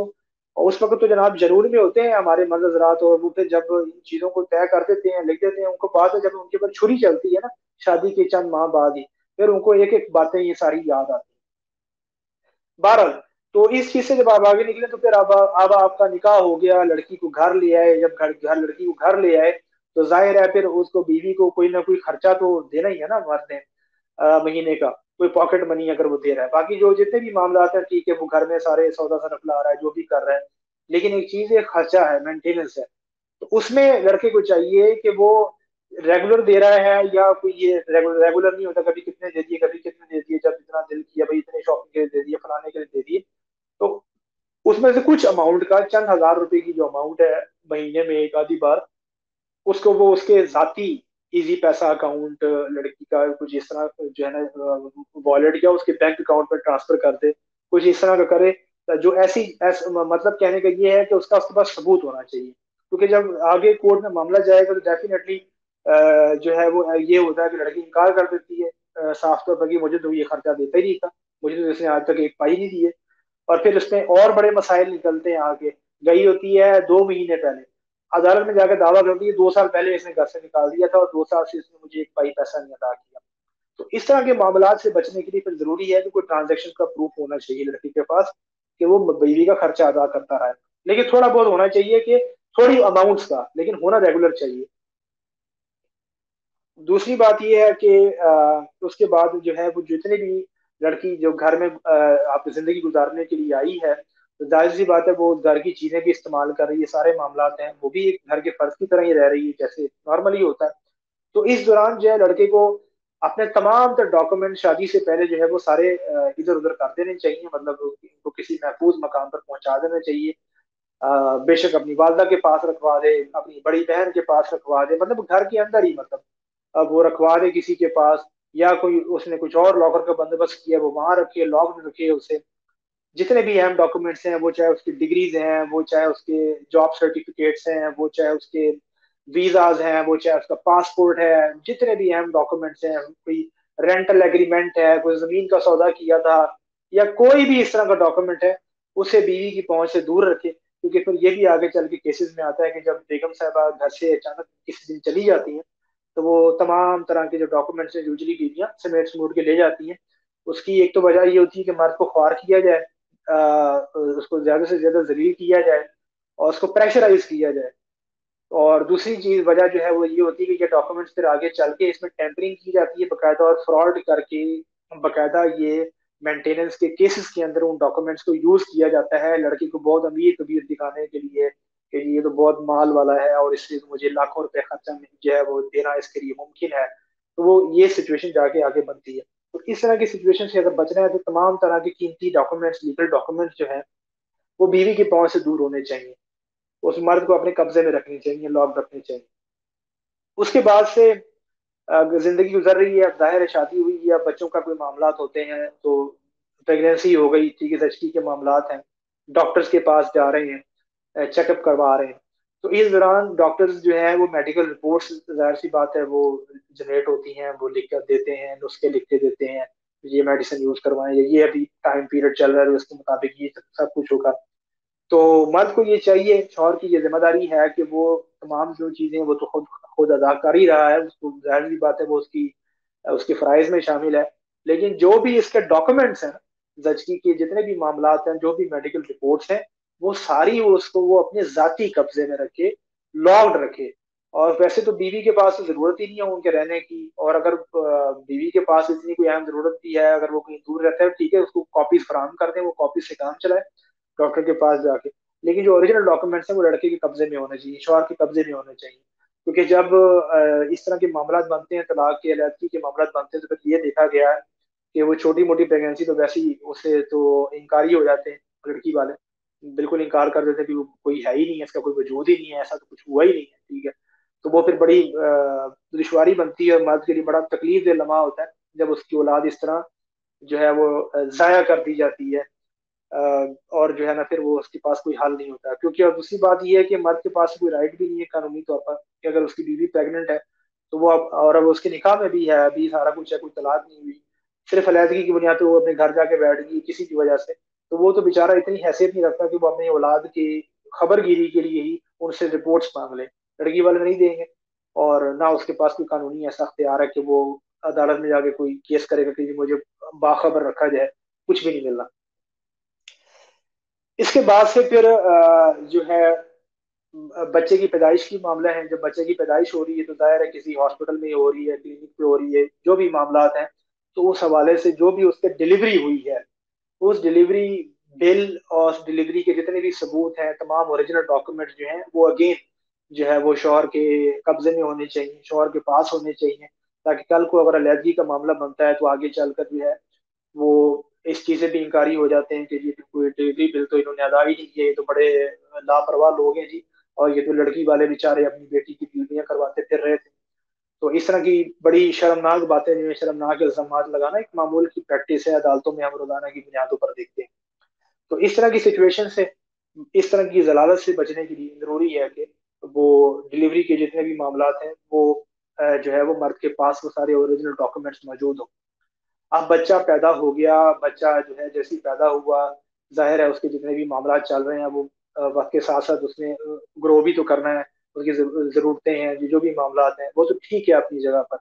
और उस वक्त तो जनाब जरूर में होते हैं हमारे मर्द हजरात, और वो फिर जब इन चीजों को तय कर देते हैं, लिख देते हैं, उनको बाद में जब उनके ऊपर छुरी चलती है ना, शादी के चंद माह बाद ही, फिर उनको एक एक बातें ये सारी याद आती हैं। बहरहाल, तो इस चीज से जब आप आगे निकले, तो फिर अब आपका निकाह हो गया, लड़की को घर ले आए। जब घर घर लड़की को घर ले आए, तो जाहिर है फिर उसको बीवी को कोई ना कोई खर्चा तो देना ही है ना मर्द ने, महीने का कोई पॉकेट मनी अगर वो दे रहा है। बाकी जो जितने भी मामला है ठीक है, वो घर में सारे सौदा सरफ ला रहा है, जो भी कर रहा है। लेकिन एक चीज है, खर्चा है, मेंटेनेंस है। तो उसमें लड़के को चाहिए कि वो रेगुलर दे रहा है, या कोई ये रेगुलर नहीं होता, कभी कितने दे दिए, कभी कितने दे दिए, जब इतना दिल किया भाई इतने शॉपिंग के लिए दे दिए, फलाने के लिए दे दिए। तो उसमें से कुछ अमाउंट का, चंद हजार रुपए की जो अमाउंट है, महीने में एक आधी बार, उसको वो उसके जाती इजी पैसा अकाउंट, लड़की का कुछ इस तरह जो है ना वॉलेट या उसके बैंक अकाउंट में ट्रांसफर कर दे, कुछ इस तरह का करे। जो मतलब कहने का ये है कि उसका उसके पास सबूत होना चाहिए, क्योंकि जब आगे कोर्ट में मामला जाएगा तो डेफिनेटली जो है वो ये होता है कि लड़की इनकार कर देती है साफ तौर पर कि मुझे तो ये खर्चा देता ही नहीं था, मुझे तो इसने आज तक एक पाई नहीं दी है। और फिर उसमें और बड़े मसाइल निकलते हैं आगे। गई होती है 2 महीने पहले, अदालत में जाकर दावा करती है 2 साल पहले इसने घर से निकाल दिया था और 2 साल से इसने मुझे एक पाई पैसा नहीं अदा किया। तो इस तरह के मामला से बचने के लिए फिर जरूरी है कि कोई ट्रांजेक्शन का प्रूफ होना चाहिए लड़की के पास, कि वो बीवी का खर्चा अदा करता रहा है। लेकिन थोड़ा बहुत होना चाहिए, कि थोड़ी अमाउंट्स का, लेकिन होना रेगुलर चाहिए। दूसरी बात यह है कि उसके बाद जो है वो जितने भी लड़की जो घर में आपकी जिंदगी गुजारने के लिए आई है, तो जाहिर सी बात है वो घर की चीजें भी इस्तेमाल कर रही है, सारे मामलात हैं, वो भी एक घर के फर्ज की तरह ही रह रही है जैसे नॉर्मली होता है। तो इस दौरान जो है लड़के को अपने तमाम तर डॉक्यूमेंट शादी से पहले जो है वो सारे इधर उधर कर देने चाहिए, मतलब उनको किसी महफूज मकाम पर पहुंचा देना चाहिए। बेशक अपनी वालदा के पास रखवा दे, अपनी बड़ी बहन के पास रखवा दे, मतलब घर के अंदर ही, मतलब अब वो रखवा दे किसी के पास, या कोई उसने कुछ और लॉकर का बंदोबस्त किया वो वहां रखे, लॉक में रखे उसे। जितने भी अहम डॉक्यूमेंट्स हैं, वो चाहे उसकी डिग्रीज हैं, वो चाहे उसके जॉब सर्टिफिकेट्स हैं, वो चाहे उसके वीजाज हैं, वो चाहे उसका पासपोर्ट है, जितने भी अहम डॉक्यूमेंट्स हैं, कोई रेंटल एग्रीमेंट है, कोई जमीन का सौदा किया था, या कोई भी इस तरह का डॉक्यूमेंट है, उसे बीवी की पहुंच से दूर रखे। क्योंकि फिर ये भी आगे चल के केसेस में आता है कि जब बेगम साहबा घर से अचानक किसी दिन चली जाती हैं, तो वो तमाम तरह के जो डॉक्यूमेंट्स हैं यूजली बीवियां समेट समूट के ले जाती हैं। उसकी एक तो वजह ये होती है कि मर्द को ख्वार किया जाए, उसको ज्यादा से ज्यादा जलील किया जाए और उसको प्रेशराइज किया जाए। और दूसरी चीज वजह जो है वो ये होती है कि ये डॉक्यूमेंट्स फिर आगे चल के इसमें टेम्परिंग की जाती है बकायदा, और फ्रॉड करके बकायदा ये मेंटेनेंस के केसेस के अंदर उन डॉक्यूमेंट्स को यूज किया जाता है लड़की को बहुत अमीर कबीर दिखाने के लिए, कि ये तो बहुत माल वाला है और इसलिए तो मुझे लाखों रुपए खर्चा में जो है वो देना इसके लिए मुमकिन है। तो वो ये सिचुएशन जाके आगे बनती है। तो इस तरह की सिचुएशन से अगर बचना है तो तमाम तरह के कीमती डॉक्यूमेंट्स, लीगल डॉक्यूमेंट्स जो है वो बीवी की पहुंच से दूर होने चाहिए, उस मर्द को अपने कब्जे में रखनी चाहिए, लॉक रखनी चाहिए। उसके बाद से जिंदगी गुजर रही है, अब जाहिर है शादी हुई है, अब बच्चों का कोई मामला होते हैं, तो प्रेगनेंसी हो गई, ठीक है, एचटी के मामला हैं, डॉक्टर्स के पास जा रहे हैं, चेकअप करवा रहे हैं। तो इस दौरान डॉक्टर्स जो है वो मेडिकल रिपोर्ट्स, जाहिर सी बात है वो जनरेट होती हैं, वो लिख कर देते हैं, नुस्खे लिख के देते हैं, ये मेडिसिन यूज करवाएं, ये अभी टाइम पीरियड चल रहा है उसके मुताबिक ये सब कुछ होगा। तो मर्द को ये चाहिए, शौहर की ये जिम्मेदारी है कि वो तमाम जो चीजें वो तो खुद खुद अदा कर ही रहा है, उसको जाहिर सी बात है वो उसकी उसके फराइज में शामिल है। लेकिन जो भी इसके डॉक्यूमेंट्स हैं, जचकी के जितने भी मामलात हैं, जो भी मेडिकल रिपोर्ट्स हैं, वो सारी उसको वो अपने जाती कब्जे में रखे, लॉक्ड रखे। और वैसे तो बीवी के पास तो जरूरत ही नहीं है उनके रहने की, और अगर बीवी के पास इतनी कोई अहम जरूरत भी है, अगर वो कहीं दूर रहता है, ठीक है, उसको कॉपीज फराहम कर दें, वो कॉपी से काम चलाए डॉक्टर के पास जाके। लेकिन जो ओरिजिनल डॉक्यूमेंट्स हैं वो लड़के के कब्जे में होने चाहिए, शौहर के कब्जे में होने चाहिए। क्योंकि जब इस तरह के मामला बनते हैं, तलाक के, अलहदगी के मामला बनते हैं, तो फिर ये देखा गया है कि वो छोटी मोटी प्रेगनेंसी तो वैसे ही उससे तो इनकार ही हो जाते हैं लड़की वाले, बिल्कुल इनकार कर देते हैं कि वो कोई है ही नहीं है, इसका कोई वजूद ही नहीं है, ऐसा तो कुछ हुआ ही नहीं है, ठीक है। तो वो फिर बड़ी दुश्वारी बनती है और मर्द के लिए बड़ा तकलीफ दे लम्हा होता है जब उसकी औलाद इस तरह जो है वो जाया कर दी जाती है। और जो है ना फिर वो उसके पास कोई हल नहीं होता, क्योंकि और दूसरी बात ये है कि मर्द के पास कोई राइट भी नहीं है कानूनी तौर पर कि अगर उसकी बीवी प्रेग्नेंट है तो वो अब, और अब उसके निकाह में भी है, अभी सारा कुछ है, कोई तलाक नहीं हुई, सिर्फ अलैदगी की बुनियाद पर वो अपने घर जाके बैठ गई किसी की वजह से, तो वो तो बेचारा इतनी हैसियत नहीं रखता कि वो अपनी औलाद की खबरगिरी के लिए ही उनसे रिपोर्ट्स मांग ले, लड़की वाले नहीं देंगे। और ना उसके पास कोई कानूनी ऐसा अख्तियार है कि वो अदालत में जाके कोई केस करेगा कि मुझे बाखबर रखा जाए, कुछ भी नहीं मिल रहा। इसके बाद से फिर जो है बच्चे की पैदाइश की मामला है, जब बच्चे की पैदाइश हो रही है तो जाहिर है किसी हॉस्पिटल में हो रही है, क्लिनिक पे हो रही है, जो भी मामला हैं, तो उस हवाले से जो भी उसके डिलीवरी हुई है, उस डिलीवरी बिल और उस डिलीवरी के जितने भी सबूत हैं, तमाम ओरिजिनल डॉक्यूमेंट्स जो हैं वो अगेन जो है वो शौहर के कब्जे में होने चाहिए, शौहर के पास होने चाहिए, ताकि कल को अगर अलैदगी का मामला बनता है तो आगे चलकर जो है वो इस चीज से भी इंकारी हो जाते हैं कि जी कोई डिलीवरी बिल तो इन्होंने अदा ही नहीं किया, ये तो बड़े लापरवाह लोग हैं जी, और ये तो लड़की वाले बेचारे अपनी बेटी की डिलीवरियां करवाते फिर रहे थे। तो इस तरह की बड़ी शर्मनाक बातें जो है, शर्मनाक इल्जाम लगाना एक मामूल की प्रैक्टिस है, अदालतों में हम रोजाना की बुनियादों पर देखते हैं। तो इस तरह की सिचुएशन से, इस तरह की जलालत से बचने के लिए जरूरी है कि वो डिलीवरी के जितने भी मामला हैं वो जो है वो मर्द के पास वो सारे ओरिजिनल डॉक्यूमेंट्स मौजूद हो। अब बच्चा पैदा हो गया, बच्चा जो है जैसे ही पैदा हुआ, जाहिर है उसके जितने भी मामला चल रहे हैं वो वक्त के साथ साथ उसने ग्रो भी तो करना है, उसकी जरूरतें हैं, जो भी मामला हैं वो तो ठीक है अपनी जगह पर।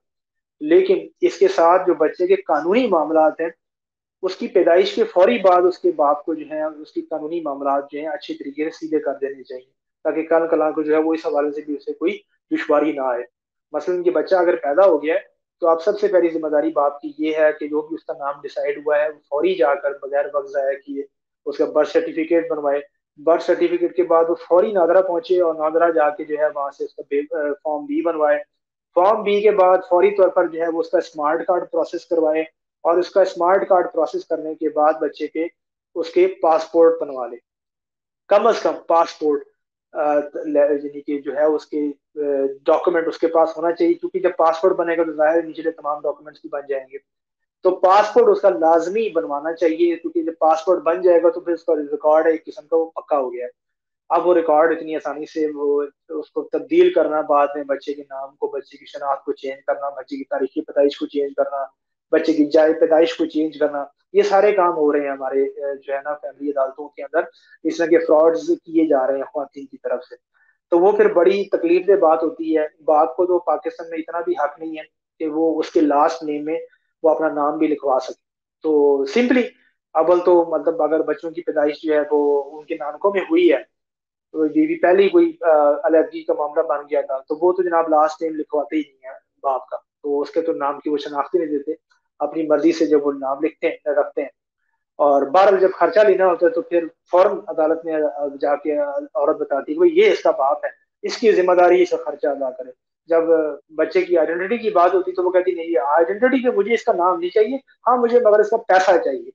लेकिन इसके साथ जो बच्चे के कानूनी मामला हैं, उसकी पैदाइश के फौरी बाद उसके बाप को जो है उसकी कानूनी मामला जो है अच्छी तरीके से सीधे कर देने चाहिए, ताकि कल कला को जो है वो इस हवाले से भी उसे कोई दुश्वारी ना आए। मसलन कि बच्चा अगर पैदा हो गया है, तो आप सबसे पहली जिम्मेदारी बाप की ये है कि जो भी उसका नाम डिसाइड हुआ है वो फौरी जाकर बगैर वक्त जाया किए उसका बर्थ सर्टिफिकेट बनवाए। बर्थ सर्टिफिकेट के बाद वो फौरी नादरा पहुंचे और नादरा जाके जो है वहां से उसका फॉर्म बी बनवाए। फॉर्म बी के बाद फौरी तौर पर जो है वो उसका स्मार्ट कार्ड प्रोसेस करवाए, और उसका स्मार्ट कार्ड प्रोसेस करने के बाद बच्चे के उसके पासपोर्ट बनवा ले। कम अज कम पासपोर्ट यानी कि जो है उसके डॉक्यूमेंट उसके पास होना चाहिए, क्योंकि जब पासपोर्ट बनेगा तो जाहिर है निचले तमाम डॉक्यूमेंट्स भी बन जाएंगे। तो पासपोर्ट उसका लाजमी बनवाना चाहिए, क्योंकि जब पासपोर्ट बन जाएगा तो फिर उसका रिकॉर्ड है एक किस्म का वो पक्का हो गया है। अब वो रिकॉर्ड इतनी आसानी से वो उसको तब्दील करना, बाद में बच्चे के नाम को, बच्चे की शनाख्त को चेंज करना, बच्चे की तारीखी पैदाइश को चेंज करना, बच्चे की जाय पैदाइश को चेंज करना, ये सारे काम हो रहे हैं हमारे जो है ना फैमिली अदालतों के अंदर। इस तरह के फ्रॉड्स किए जा रहे हैं ख्वातीन की तरफ से। तो वो फिर बड़ी तकलीफ दे बात होती है। बाप को तो पाकिस्तान में इतना भी हक नहीं है कि वो उसके लास्ट नेम में वो अपना नाम भी लिखवा सके। तो सिंपली अव्वल तो मतलब अगर बच्चों की पैदाइश जो है वो उनके नानकों में हुई है, तो ये भी पहले ही कोई एलर्जी का मामला बन गया था, तो वो तो जनाब लास्ट नेम लिखवाते ही नहीं है बाप का, तो उसके तो नाम की वो शनाख्त ही नहीं देते। अपनी मर्जी से जब वो नाम लिखते हैं रखते हैं, और बार जब खर्चा लेना होता है तो फिर फौरन अदालत में जाके औरत बताती है कि भाई ये इसका बाप है, इसकी जिम्मेदारी इसका खर्चा अदा करे। जब बच्चे की आइडेंटिटी की बात होती तो वो कहती नहीं, आइडेंटिटी पे मुझे इसका नाम नहीं चाहिए, हाँ मुझे मगर इसका पैसा चाहिए।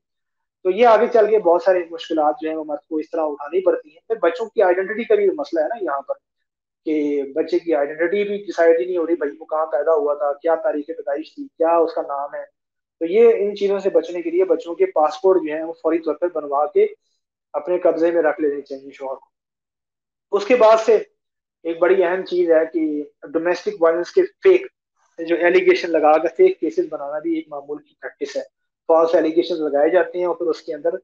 तो ये आगे चल के बहुत सारी मुश्किलात जो है वो मर्द को इस तरह उठानी पड़ती हैं। फिर बच्चों की आइडेंटिटी का भी मसला है ना यहाँ पर, कि बच्चे की आइडेंटिटी भी डिसाइड ही नहीं हो रही, भाई वो कहाँ पैदा हुआ था, क्या तारीख पैदाइश थी, क्या उसका नाम है। तो ये इन चीजों से बचने के लिए बच्चों के पासपोर्ट जो है वो फौरी तौर पर बनवा के अपने कब्जे में रख लेने चाहिए शोहर को। उसके बाद से एक बड़ी अहम चीज है कि डोमेस्टिक वायलेंस के फेक जो एलिगेशन लगाकर फेक केसेस बनाना भी एक मामूल की प्रैक्टिस है। फॉल्स एलिगेशन लगाए जाते हैं और फिर उसके अंदर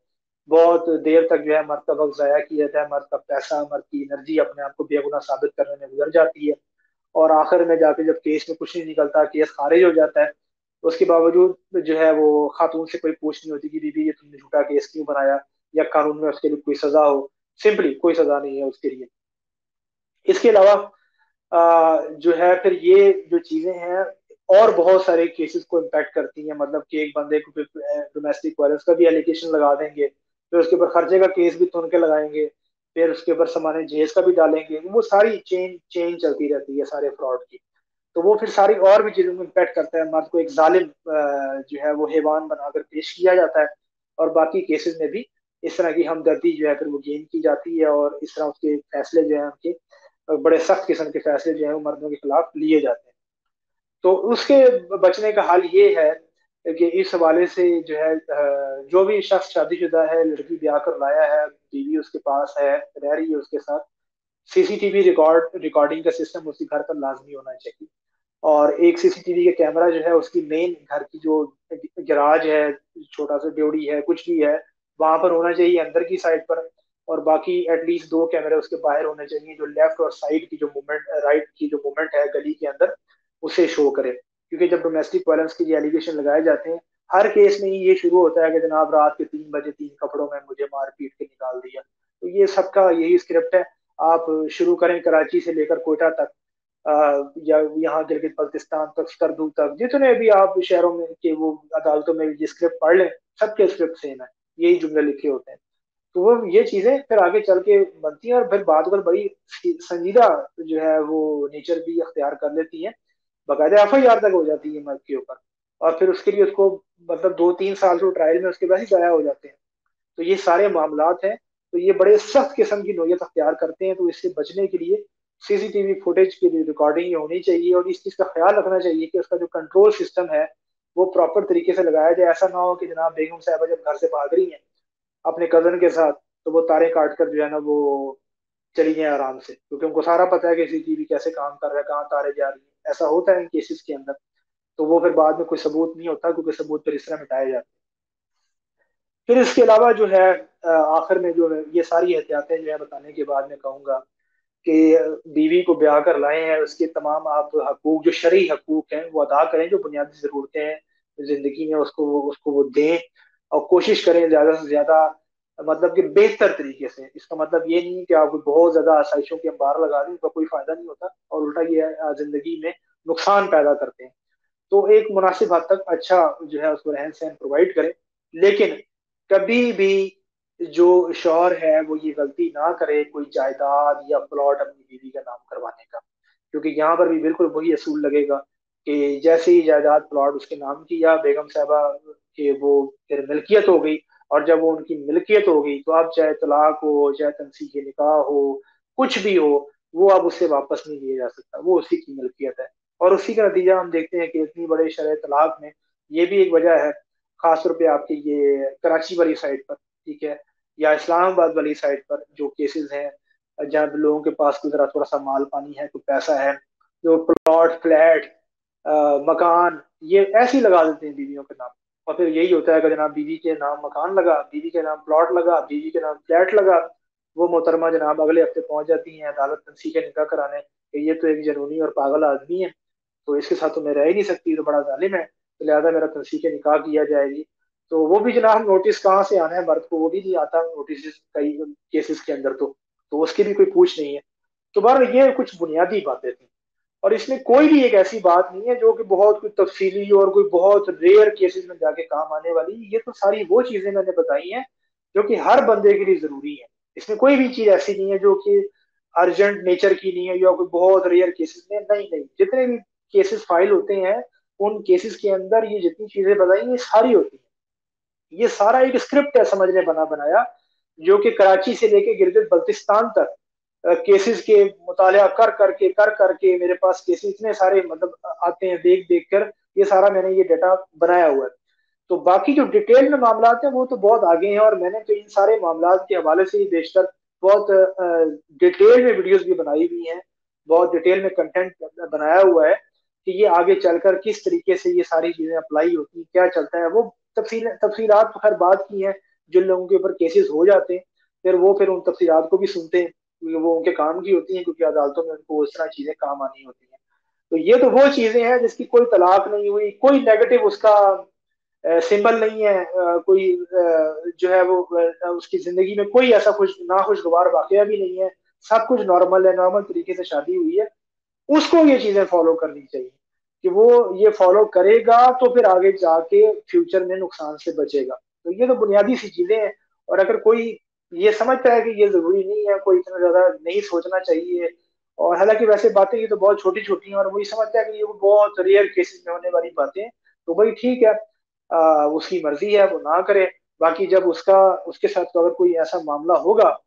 बहुत देर तक जो है मर्द का वक्त जाया किया जाता है, मर्द का पैसा, मर्द की एनर्जी अपने आप को बेगुनाह साबित करने में गुजर जाती है। और आखिर में जाके जब केस में कुछ नहीं निकलता, केस खारिज हो जाता है, तो उसके बावजूद जो है वो खातून से कोई पूछ नहीं होती कि बीबी ये तुमने झूठा केस क्यों बनाया, या कानून में उसके लिए कोई सजा हो। सिंपली कोई सजा नहीं है उसके लिए। इसके अलावा जो है फिर ये जो चीजें हैं और बहुत सारे केसेस को इम्पैक्ट करती हैं। मतलब कि एक बंदे को डोमेस्टिक वायलेंस का भी एलिगेशन लगा देंगे, फिर उसके ऊपर खर्चे का केस भी तुन के लगाएंगे, फिर उसके ऊपर सामान्य जेस का भी डालेंगे, वो सारी चेन चेन चलती रहती है सारे फ्रॉड की। तो वो फिर सारी और भी चीजों को इम्पैक्ट करता है। मर्द को एक जालिम जो है वो हैवान बनाकर पेश किया जाता है, और बाकी केसेस में भी इस तरह की हमदर्दी जो है फिर वो गेन की जाती है, और इस तरह उसके फैसले जो है उनके बड़े सख्त किस्म के फैसले जो है वो मर्दों के खिलाफ लिए जाते हैं। तो उसके बचने का हल ये है कि इस हवाले से जो है जो भी शख्स शादीशुदा है, लड़की ब्याह कर लाया है, बीवी उसके पास है, रह रही है उसके साथ, सीसीटीवी रिकॉर्डिंग का सिस्टम उसके घर पर लाजमी होना चाहिए। और एक सीसीटीवी का कैमरा जो है उसकी मेन घर की जो गैराज है, छोटा सा ड्योड़ी है, कुछ भी है, वहां पर होना चाहिए अंदर की साइड पर। और बाकी एटलीस्ट दो कैमरे उसके बाहर होने चाहिए, जो लेफ्ट और साइड की जो मूवमेंट, राइट की जो मूवमेंट है गली के अंदर, उसे शो करे। क्योंकि जब डोमेस्टिक वायलेंस के ये एलिगेशन लगाए जाते हैं, हर केस में ही ये शुरू होता है कि जनाब रात के 3 बजे 3 कपड़ों में मुझे मार पीट के निकाल दिया। तो ये सबका यही स्क्रिप्ट है। आप शुरू करें कराची से लेकर कोयटा तक, या यहाँ गिलगित बल्तिस्तान तक, स्कर्दू तक, जितने भी आप शहरों में के वो अदालतों में ये स्क्रिप्ट पढ़ लें, सबके स्क्रिप्ट सेम है, यही जुमले लिखे होते हैं। तो वो ये चीजें फिर आगे चल के बनती हैं, और फिर बात अगर बड़ी संजीदा जो है वो नेचर भी अख्तियार कर लेती है, बाकायदा एफ आई आर तक हो जाती है मर्द के ऊपर। और फिर उसके लिए उसको मतलब 2-3 साल तो ट्रायल में उसके बाद ही जाया हो जाते हैं। तो ये सारे मामलात हैं। तो ये बड़े सख्त किस्म की नोयत अख्तियार करते हैं। तो इससे बचने के लिए सीसीटीवी फुटेज की रिकॉर्डिंग होनी चाहिए, और इस चीज़ का ख्याल रखना चाहिए कि उसका जो कंट्रोल सिस्टम है वो प्रॉपर तरीके से लगाया जाए। ऐसा ना हो कि जनाब बेगम साहबा जब घर से भाग रही हैं अपने कजन के साथ, तो वो तारे काट कर जो है ना वो चली गए आराम से, क्योंकि उनको सारा पता है कि सीसीटीवी कैसे काम कर रहा है, कहाँ तारे जा रही है। ऐसा होता है इन केसेस के अंदर। तो वो फिर बाद में कोई सबूत नहीं होता, क्योंकि सबूत फिर इस तरह मिटाए जाते हैं। फिर इसके अलावा जो है आखिर में जो है ये सारी एहतियातें जो है बताने के बाद मैं कहूँगा कि बीवी को ब्याह कर लाए हैं, उसके तमाम आप हकूक जो शरई हकूक हैं वो अदा करें, जो बुनियादी ज़रूरतें हैं जिंदगी में उसको वो दें। और कोशिश करें ज़्यादा से ज़्यादा, मतलब कि बेहतर तरीके से। इसका मतलब ये नहीं कि आप बहुत ज़्यादा आसाइशों के अंबार लगा दें, उसका कोई फ़ायदा नहीं होता, और उल्टा ये ज़िंदगी में नुकसान पैदा करते हैं। तो एक मुनासिब हद तक अच्छा जो है उसको रहन सहन प्रोवाइड करें। लेकिन कभी भी जो शौहर है वो ये गलती ना करे कोई जायदाद या प्लॉट अपनी बीवी का नाम करवाने का, क्योंकि यहाँ पर भी बिल्कुल वही असूल लगेगा कि जैसे ही जायदाद प्लॉट उसके नाम की या बेगम साहबा के वो फिर मिल्कियत हो गई, और जब वो उनकी मिल्कियत हो गई तो अब चाहे तलाक हो, चाहे तनसीह निकाह हो, कुछ भी हो, वो अब उससे वापस नहीं लिया जा सकता, वो उसी की मिल्कियत है। और उसी का नतीजा हम देखते हैं कि इतनी बड़े शरह तलाक में ये भी एक वजह है, खासतौर पे आपके ये कराची वाली साइड पर, ठीक है, या इस्लामाबाद वाली साइड पर जो केसेस हैं जहाँ लोगों के पास कोई जरा थोड़ा सा माल पानी है, कोई पैसा है, जो प्लॉट फ्लैट मकान ये ऐसे ही लगा देते हैं बीवियों के नाम। और फिर यही होता है कि जनाब बीवी के नाम मकान लगा, बीवी के नाम प्लॉट लगा, बीवी के नाम फ्लैट लगा, वो मोहतरमा जनाब अगले हफ्ते पहुंच जाती हैं अदालत तंसी के निकाह कराने कि ये तो एक जनूनी और पागल आदमी है, तो इसके साथ तो मैं रह ही नहीं सकती, तो बड़ा जालिम है, तो लिहाजा मेरा तंसी के निकाह किया जाएगी। तो वो भी जनाब नोटिस कहाँ से आना है मर्द को, वो भी नहीं आता नोटिस कई केसेस के अंदर। तो उसकी भी कोई पूछ नहीं है। तो बहर ये कुछ बुनियादी बातें थी, और इसमें कोई भी एक ऐसी बात नहीं है जो कि बहुत कोई तफसीली और कोई बहुत रेयर केसेस में जाके काम आने वाली। ये तो सारी वो चीजें मैंने बताई हैं जो कि हर बंदे के लिए जरूरी है। इसमें कोई भी चीज ऐसी नहीं है जो कि अर्जेंट नेचर की नहीं है या कोई बहुत रेयर केसेस में, नहीं नहीं, जितने भी केसेस फाइल होते हैं उन केसेस के अंदर ये जितनी चीजें बताई ये सारी होती हैं। ये सारा एक स्क्रिप्ट है समझने बना बनाया, जो कि कराची से लेके गिलगित बल्तिस्तान तक केसेस के मुताला कर करके मेरे पास केसेस इतने सारे मतलब आते हैं देख देख कर, ये सारा मैंने ये डाटा बनाया हुआ है। तो बाकी जो डिटेल में मामला हैं वो तो बहुत आगे हैं, और मैंने तो इन सारे मामला के हवाले से ही बेशतर बहुत डिटेल में वीडियोस भी बनाई हुई हैं, बहुत डिटेल में कंटेंट बनाया हुआ है कि ये आगे चलकर किस तरीके से ये सारी चीजें अप्लाई होती हैं, क्या चलता है। वो तफसीलात तो खैर बात की हैं, जिन लोगों के ऊपर केसेस हो जाते हैं फिर उन तफसीलात को भी सुनते हैं, क्योंकि वो उनके काम की होती हैं, क्योंकि अदालतों में उनको उस तरह चीजें काम आनी होती हैं। तो ये तो वो चीजें हैं जिसकी कोई तलाक नहीं हुई, कोई नेगेटिव उसका सिंबल नहीं है, कोई जो है वो उसकी जिंदगी में कोई ऐसा खुश नाखुशगवार वाकया भी नहीं है, सब कुछ नॉर्मल है, नॉर्मल तरीके से शादी हुई है। उसको ये चीजें फॉलो करनी चाहिए कि वो ये फॉलो करेगा तो फिर आगे जाके फ्यूचर में नुकसान से बचेगा। तो ये तो बुनियादी सी चीजें हैं। और अगर कोई ये समझता है कि ये जरूरी नहीं है, कोई इतना ज्यादा नहीं सोचना चाहिए, और हालांकि वैसे बातें ये तो बहुत छोटी छोटी हैं, और वही समझता है कि ये वो बहुत रेयर केसेस में होने वाली बातें हैं, तो भाई ठीक है, उसकी मर्जी है वो ना करे। बाकी जब उसके साथ तो अगर कोई ऐसा मामला होगा,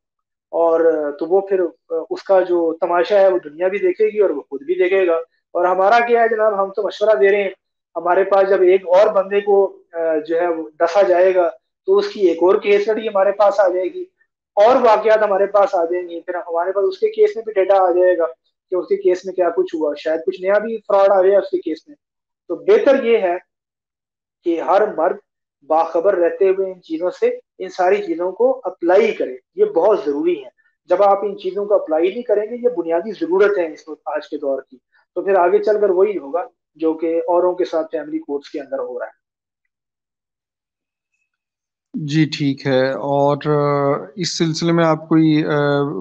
और तो वो फिर उसका जो तमाशा है वो दुनिया भी देखेगी और वो खुद भी देखेगा। और हमारा क्या है जनाब, हम तो मशवरा दे रहे हैं। हमारे पास जब एक और बंदे को जो है वो डसा जाएगा, तो उसकी एक और केस स्टडी हमारे पास आ जाएगी, और वाकयात हमारे पास आ जाएंगे, फिर हमारे पास उसके केस में भी डेटा आ जाएगा कि उसके केस में क्या कुछ हुआ, शायद कुछ नया भी फ्रॉड आ जाए उसके केस में। तो बेहतर ये है कि हर मर्द बाखबर रहते हुए इन चीजों से, इन सारी चीजों को अप्लाई करे, ये बहुत जरूरी है। जब आप इन चीजों को अप्लाई नहीं करेंगे, ये बुनियादी जरूरत है इस वक्त आज के दौर की, तो फिर आगे चलकर वही होगा जो कि औरों के साथ फैमिली कोर्ट्स के अंदर हो रहा है। जी ठीक है। और इस सिलसिले में आप कोई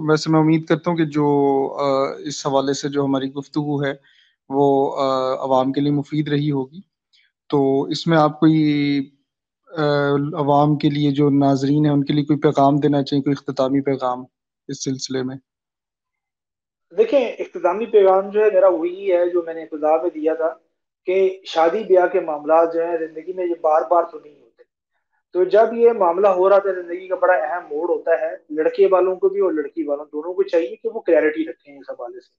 वैसे मैं उम्मीद करता हूँ कि जो इस हवाले से जो हमारी गुफ्तगू है वो अवाम के लिए मुफीद रही होगी। तो इसमें आप कोई अवाम के लिए जो नाजरीन है उनके लिए कोई पैगाम देना चाहिए, कोई इख्तितामी पैगाम इस सिलसिले में? देखें, इख्तितामी पैगाम जो है मेरा वही है जो मैंने इब्तिदा में दिया था, कि शादी ब्याह के मामला जो है जिंदगी में ये बार बार तो नहीं होते। तो जब ये मामला हो रहा था, जिंदगी का बड़ा अहम मोड़ होता है, लड़के वालों को भी और लड़की वालों दोनों को चाहिए कि वो क्लैरिटी रखें इस हवाले से,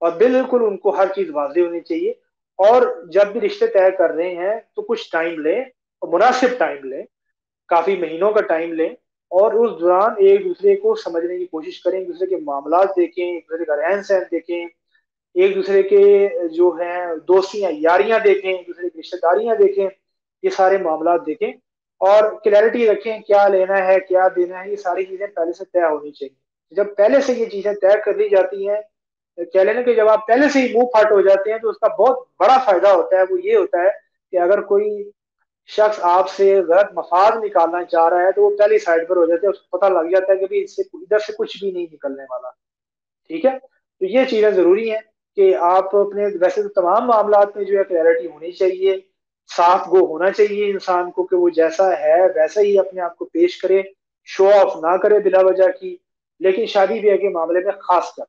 और बिल्कुल उनको हर चीज वाज़ेह होनी चाहिए। और जब भी रिश्ते तय कर रहे हैं तो कुछ टाइम लें, और मुनासिब टाइम लें, काफी महीनों का टाइम लें, और उस दौरान एक दूसरे को समझने की कोशिश करें, एक दूसरे के मामला देखें, एक दूसरे का रहन सहन देखें, एक दूसरे के जो है दोस्तियां यारियां देखें, एक दूसरे की रिश्तेदारियां देखें, ये सारे मामला देखें, और क्लैरिटी रखें क्या लेना है क्या देना है, ये सारी चीजें पहले से तय होनी चाहिए। जब पहले से ये चीजें तय कर ली जाती हैं, कह लेना कि जब आप पहले से ही मुंह फाट हो जाते हैं, तो उसका बहुत बड़ा फायदा होता है, वो ये होता है कि अगर कोई शख्स आपसे गलत मफाद निकालना चाह रहा है तो वो पहले साइड पर हो जाते हैं, उसको पता लग जाता है कि भाई इससे इधर से कुछ भी नहीं निकलने वाला। ठीक है, तो ये चीजें जरूरी हैं कि आप अपने, वैसे तो तमाम मामला में जो है क्लैरिटी होनी चाहिए, साफ गो होना चाहिए इंसान को कि वो जैसा है वैसा ही अपने आप को पेश करे, शो ऑफ ना करे बिला वजह की। लेकिन शादी ब्याह के मामले में खास कर,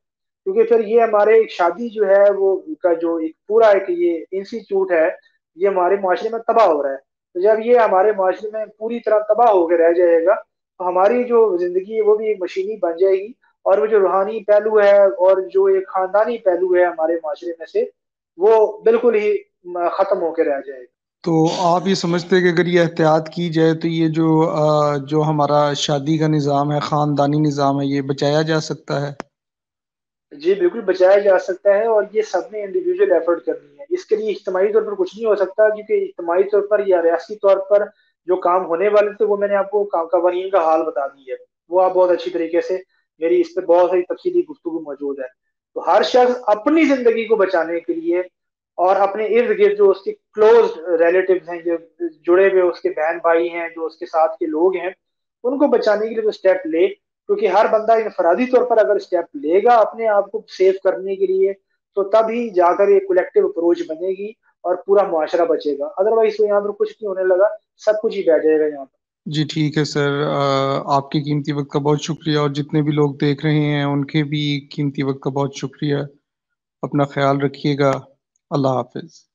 क्योंकि फिर ये हमारे शादी जो है वो का जो एक पूरा एक ये इंस्टीट्यूट है, ये हमारे माशरे में तबाह हो रहा है। तो जब ये हमारे माशरे में पूरी तरह तबाह होकर रह जाएगा, तो हमारी जो जिंदगी है वो भी एक मशीनी बन जाएगी, और वो जो रूहानी पहलू है और जो एक खानदानी पहलू है हमारे माशरे में से, वो बिल्कुल ही खत्म होकर रह जाएगा। तो आप ये समझते हैं कि अगर ये एहतियात की जाए तो ये जो हमारा शादी का निज़ाम है, ख़ानदानी निज़ाम है, ये बचाया जा सकता है? जी बिल्कुल बचाया जा सकता है, और ये सब ने इंडिविजुअल एफर्ट करनी है। इसके लिए इज्तिमाई तौर पर कुछ नहीं हो सकता, क्योंकि इज्तिमाई तौर पर या रियासती तौर पर जो काम होने वाले थे वो मैंने आपको कवानीन का हाल बता दी है, वो आप बहुत अच्छी तरीके से, मेरी इस पर बहुत सारी तफसीली गुफ्तगू मौजूद है। तो हर शख्स अपनी जिंदगी को बचाने के लिए, और अपने इर्द गिर्द जो उसके क्लोज रिलेटिव्स हैं, जो जुड़े हुए उसके बहन भाई हैं, जो उसके साथ के लोग हैं, उनको बचाने के लिए तो स्टेप ले, क्योंकि हर बंदा इनफरादी तौर पर अगर स्टेप लेगा अपने आप को सेव करने के लिए, तो तभी जाकर ये कलेक्टिव अप्रोच बनेगी और पूरा मुआशरा बचेगा। अदरवाइज तो यहाँ पर कुछ नहीं होने लगा, सब कुछ ही बैठ जाएगा यहाँ पर। जी ठीक है सर, आपके कीमती वक्त का बहुत शुक्रिया, और जितने भी लोग देख रहे हैं उनके भी कीमती वक्त का बहुत शुक्रिया। अपना ख्याल रखिएगा। अल्लाह हाफिज।